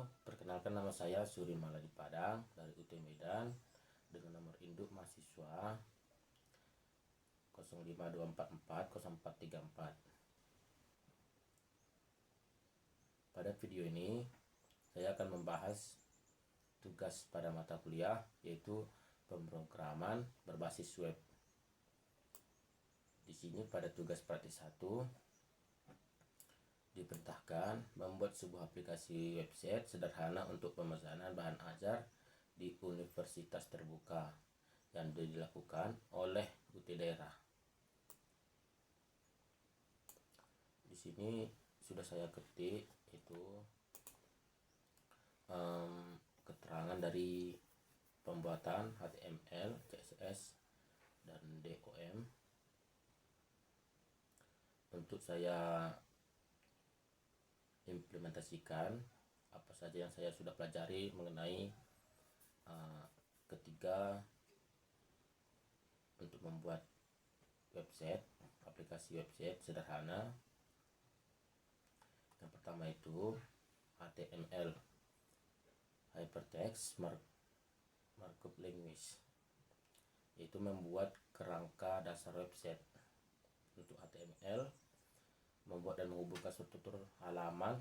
Halo, perkenalkan nama saya Suri Maladi Padang dari UT Medan dengan nomor induk mahasiswa 052440434. Pada video ini saya akan membahas tugas pada mata kuliah yaitu pemrograman berbasis web. Di sini pada tugas praktik 1 diperintahkan membuat sebuah aplikasi website sederhana untuk pemesanan bahan ajar di universitas terbuka yang dilakukan oleh UT daerah. Di sini sudah saya ketik itu keterangan dari pembuatan HTML, CSS, dan DOM. Untuk saya implementasikan apa saja yang saya sudah pelajari mengenai ketiga untuk membuat website, aplikasi website sederhana. Yang pertama itu HTML, Hypertext Markup Language, yaitu membuat kerangka dasar website. Untuk HTML, membuat dan menghubungkan struktur halaman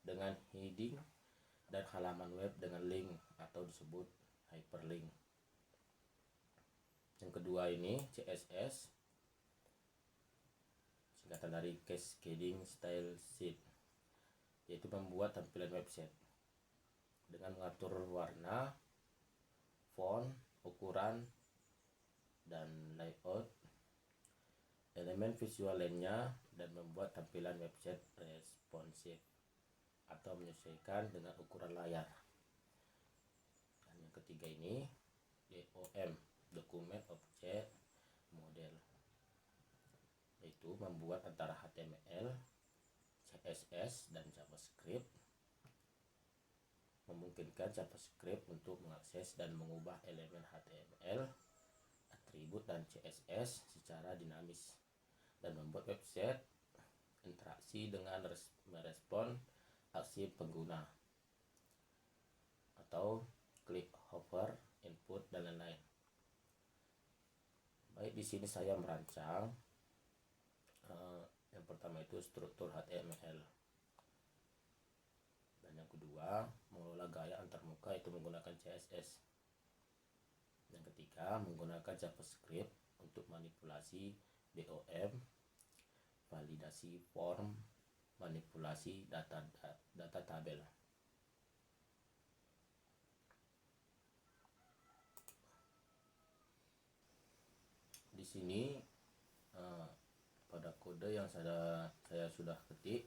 dengan heading dan halaman web dengan link atau disebut hyperlink. Yang kedua ini CSS, singkatan dari Cascading Style Sheet, yaitu membuat tampilan website dengan mengatur warna, font, ukuran, dan layout, elemen visual lainnya, dan membuat tampilan website responsif atau menyesuaikan dengan ukuran layar. Dan yang ketiga ini DOM, Document Object Model, yaitu membuat antara HTML, CSS, dan JavaScript, memungkinkan JavaScript untuk mengakses dan mengubah elemen HTML, atribut, dan CSS secara dinamis, dan membuat website interaksi dengan merespon aksi pengguna atau klik hover, input, dan lain-lain. Baik, di sini saya merancang yang pertama itu struktur HTML, dan yang kedua mengelola gaya antarmuka itu menggunakan CSS. Yang ketiga menggunakan JavaScript untuk manipulasi DOM, validasi form, manipulasi data tabel. Di sini pada kode yang saya sudah ketik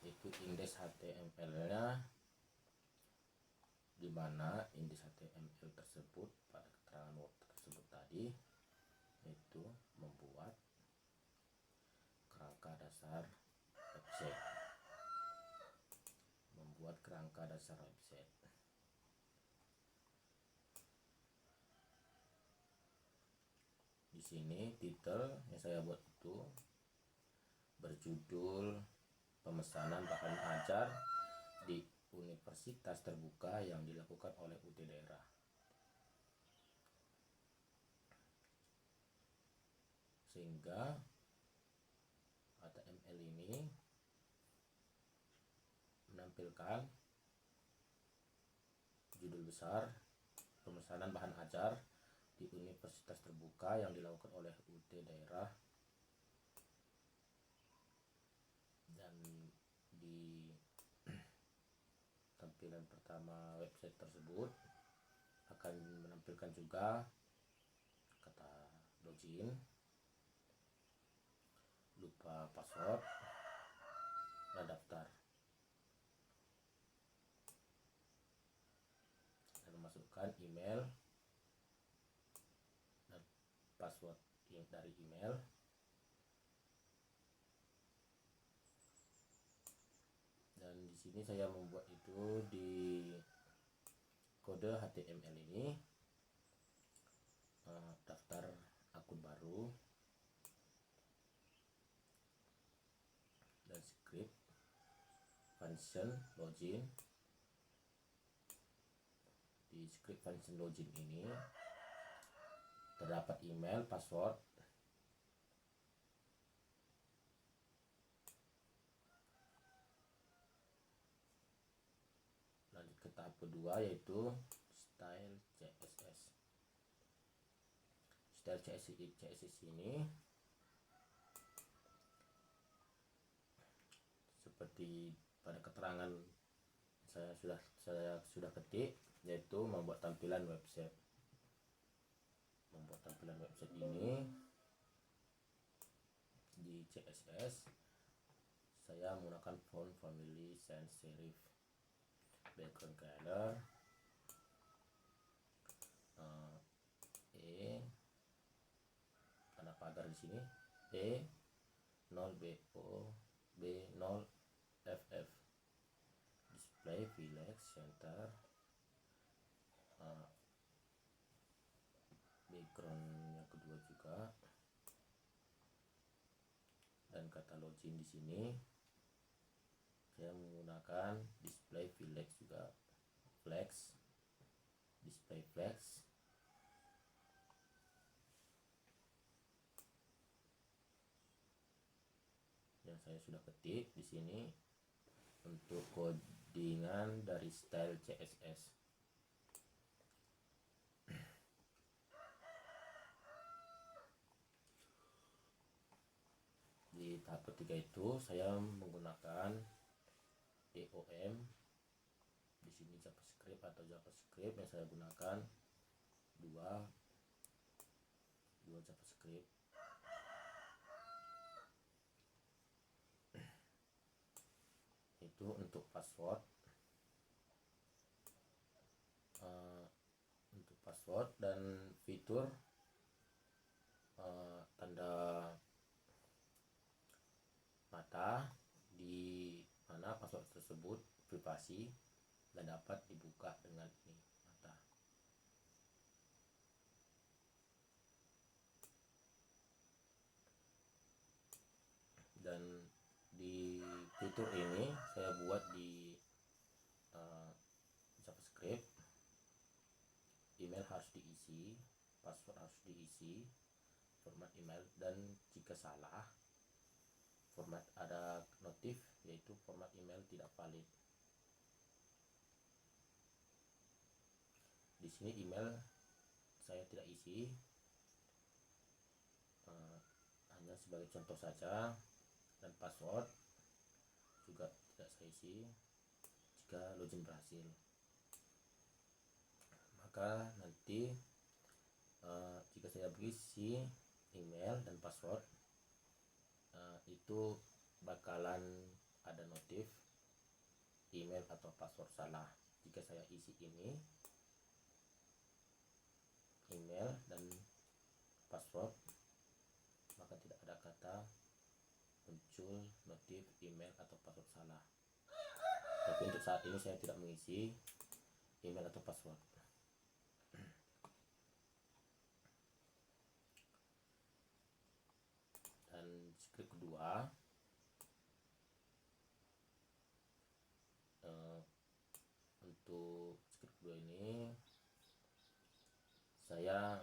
itu indeks HTML-nya, di mana indeks HTML tersebut pada keterangan tersebut tadi yaitu membuat kerangka dasar website. Di sini titel yang saya buat itu berjudul pemesanan bahan ajar di universitas terbuka yang dilakukan oleh UT daerah. Sehingga HTML ini menampilkan judul besar pemesanan bahan ajar di universitas terbuka yang dilakukan oleh UT daerah, dan di tampilan pertama website tersebut akan menampilkan juga kata login, lupa password, dan daftar, dan memasukkan email dan password dari email. Dan di sini saya membuat itu di kode HTML ini daftar akun baru dan script function login di script function login ini terdapat email, password, lanjut ke tahap kedua yaitu style CSS. Style CSS ini seperti pada keterangan saya sudah ketik, yaitu membuat tampilan website. Membuat tampilan website ini di CSS saya menggunakan font, family, sans serif, background color, tanda pagar di sini E0BO B0FF, display Vilex center, background yang kedua juga, dan kata login di sini saya menggunakan display Vilex juga, flex, display flex. Yang saya sudah ketik di sini untuk codingan dari style CSS. Di tahap ketiga itu saya menggunakan DOM. Di sini JavaScript atau JavaScript yang saya gunakan dua JavaScript. Itu untuk password. Untuk password dan fitur tanda mata di mana password tersebut privasi dan dapat dibuka dengan ini mata. Dan di fitur ini saya buat di JavaScript. Email harus diisi, password harus diisi, format email, dan jika salah format ada notif yaitu format email tidak valid. Di sini email saya tidak isi, hanya sebagai contoh saja, dan password juga tidak saya isi jika login berhasil. Maka nanti jika saya berisi email dan password, itu bakalan ada notif email atau password salah. Jika saya isi ini email dan password, maka tidak ada kata muncul notif email atau password salah. Tapi untuk saat ini saya tidak mengisi email atau password. Dan script kedua, untuk script kedua ini saya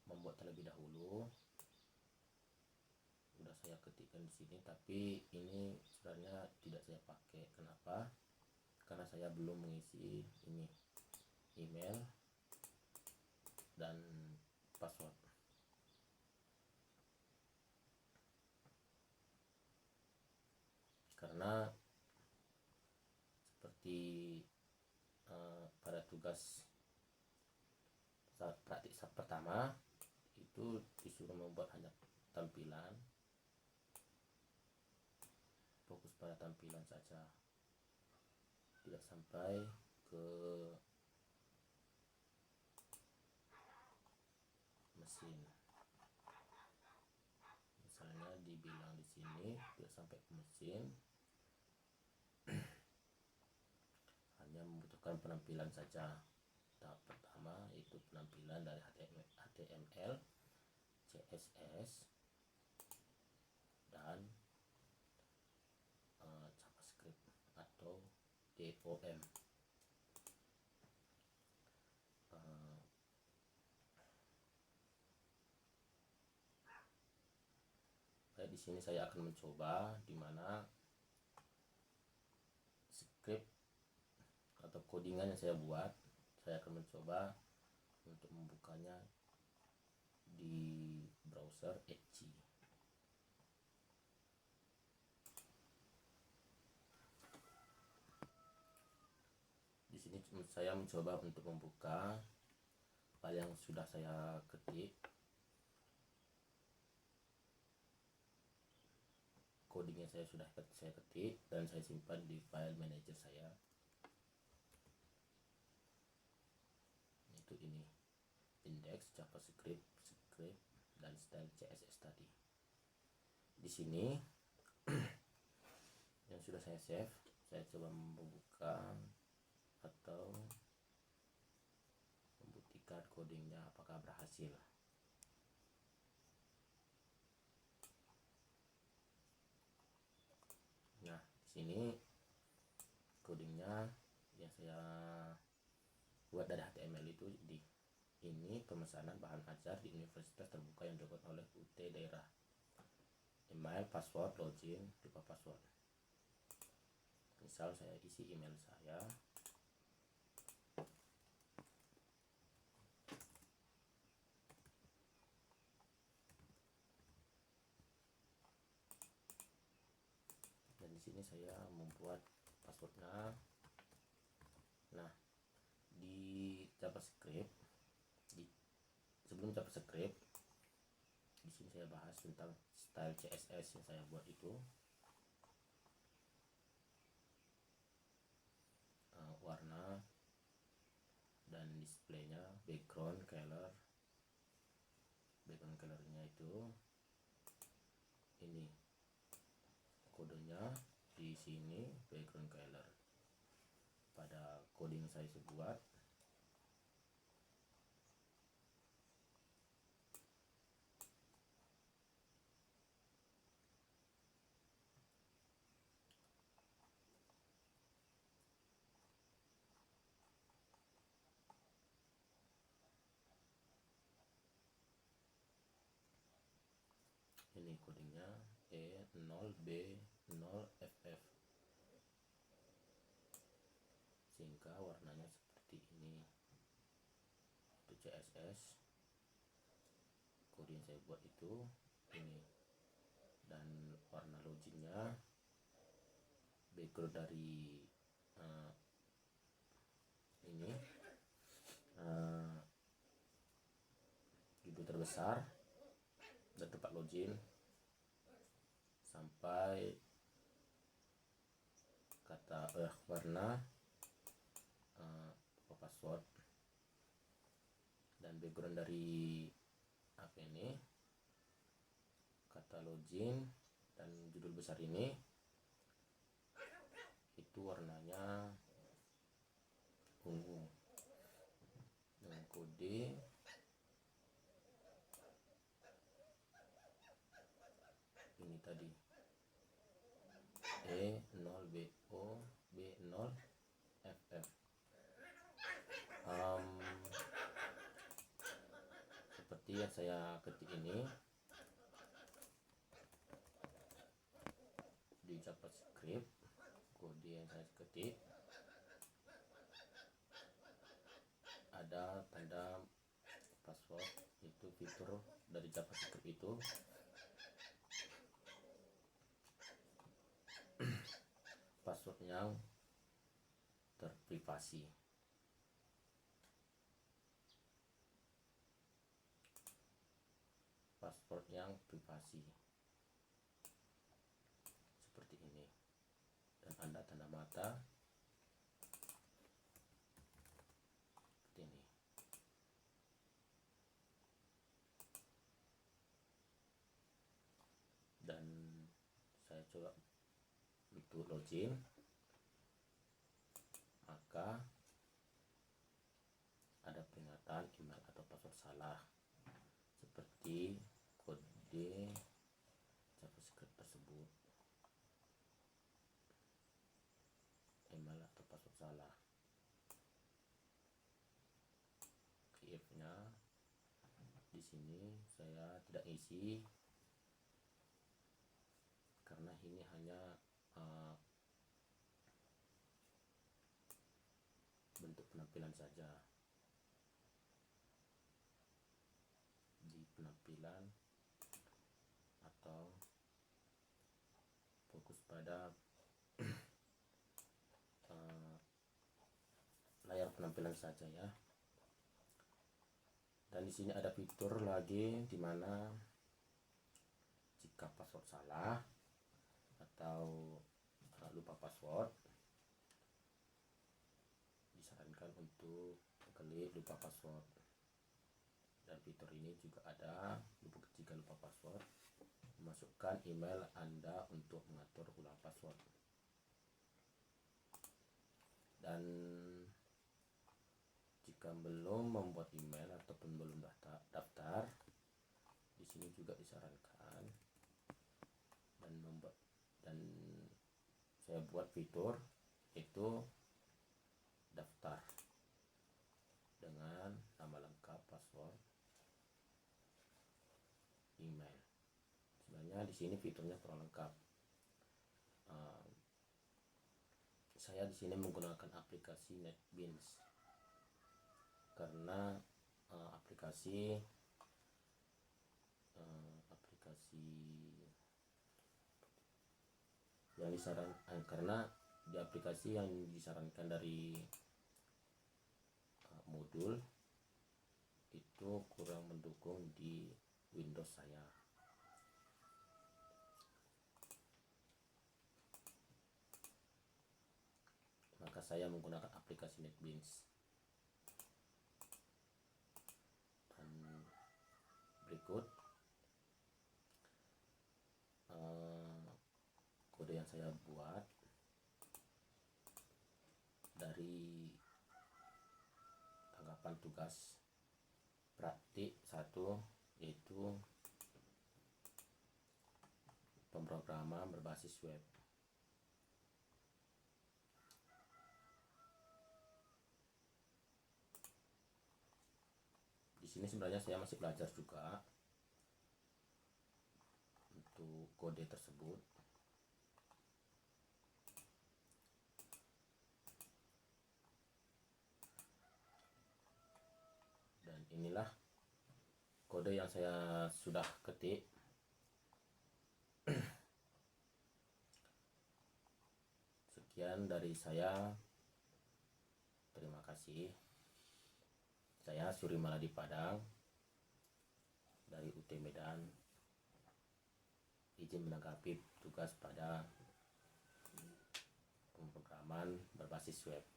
membuat terlebih dahulu. Sudah saya ketikkan di sini, tapi ini sebenarnya tidak saya pakai. Kenapa? Karena saya belum mengisi ini email dan password. Karena seperti pada tugas saat praktik saat pertama itu disuruh membuat hanya tampilan, fokus pada tampilan saja, tidak sampai ke mesin. Misalnya dibilang di sini tidak sampai ke mesin, hanya membutuhkan penampilan saja. Tahap pertama yaitu penampilan dari HTML, CSS, dan JavaScript atau DOM. di sini saya akan mencoba di mana script atau codingan yang saya buat, saya akan mencoba untuk membukanya di browser Edge. Di sini saya mencoba untuk membuka file yang sudah saya ketik, codingnya saya sudah saya ketik dan saya simpan di file manager saya, yaitu ini index javascript script dan style css tadi. Di sini yang sudah saya save, saya coba membuka atau membuktikan codingnya apakah berhasil. Nah, di sini codingnya yang saya buat dari HTML itu ini pemesanan bahan ajar di universitas terbuka yang dilakukan oleh UT daerah. Email, password, login, lupa password. Misal saya isi email saya. Dan di sini saya membuat passwordnya. Nah, di JavaScript, sebelum JavaScript, di sini saya bahas tentang style CSS yang saya buat itu. Warna dan displaynya, background colornya itu ini kodenya di sini, background color pada coding saya buat. Ini codingnya E0B0FF, sehingga warnanya seperti ini. Itu CSS, kode yang saya buat itu ini, dan warna loginnya background dari ini judul terbesar dan tempat login sampai kata warna, password, dan background dari apa ini, kata login dan judul besar ini itu warnanya ungu dengan kode ini tadi E0BOB0FF. Seperti yang saya ketik ini di JavaScript, kode yang saya ketik ada tanda password, itu fitur dari JavaScript itu. Password yang terprivasi. Password yang privasi seperti ini, dan ada tanda mata seperti ini. Dan saya coba untuk login, maka ada peringatan email atau password salah seperti kode JavaScript tersebut, email atau password salah. If-nya di sini saya tidak isi, ini hanya bentuk penampilan saja. Di penampilan atau fokus pada layar penampilan saja ya. Dan di sini ada fitur lagi di mana jika password salah atau lupa password, disarankan untuk klik lupa password. Dan fitur ini juga ada jika lupa password, masukkan email Anda untuk mengatur ulang password. Dan jika belum membuat email ataupun belum daftar, di sini juga disarankan dan saya buat fitur itu daftar dengan nama lengkap, password, email. Sebenarnya di sini fiturnya kurang lengkap. Saya di sini menggunakan aplikasi NetBeans karena aplikasi yang disarankan, karena di aplikasi yang disarankan dari modul itu kurang mendukung di Windows saya. Maka saya menggunakan aplikasi NetBeans. Dan berikut kode yang saya buat dari tanggapan tugas praktik 1, yaitu pemrograman berbasis web. Di sini sebenarnya saya masih belajar juga untuk kode tersebut. Dan inilah kode yang saya sudah ketik. Sekian dari saya. Terima kasih. Saya Suri Maladi Padang dari UT Medan. Izin menanggapi tugas pada pemrograman berbasis web.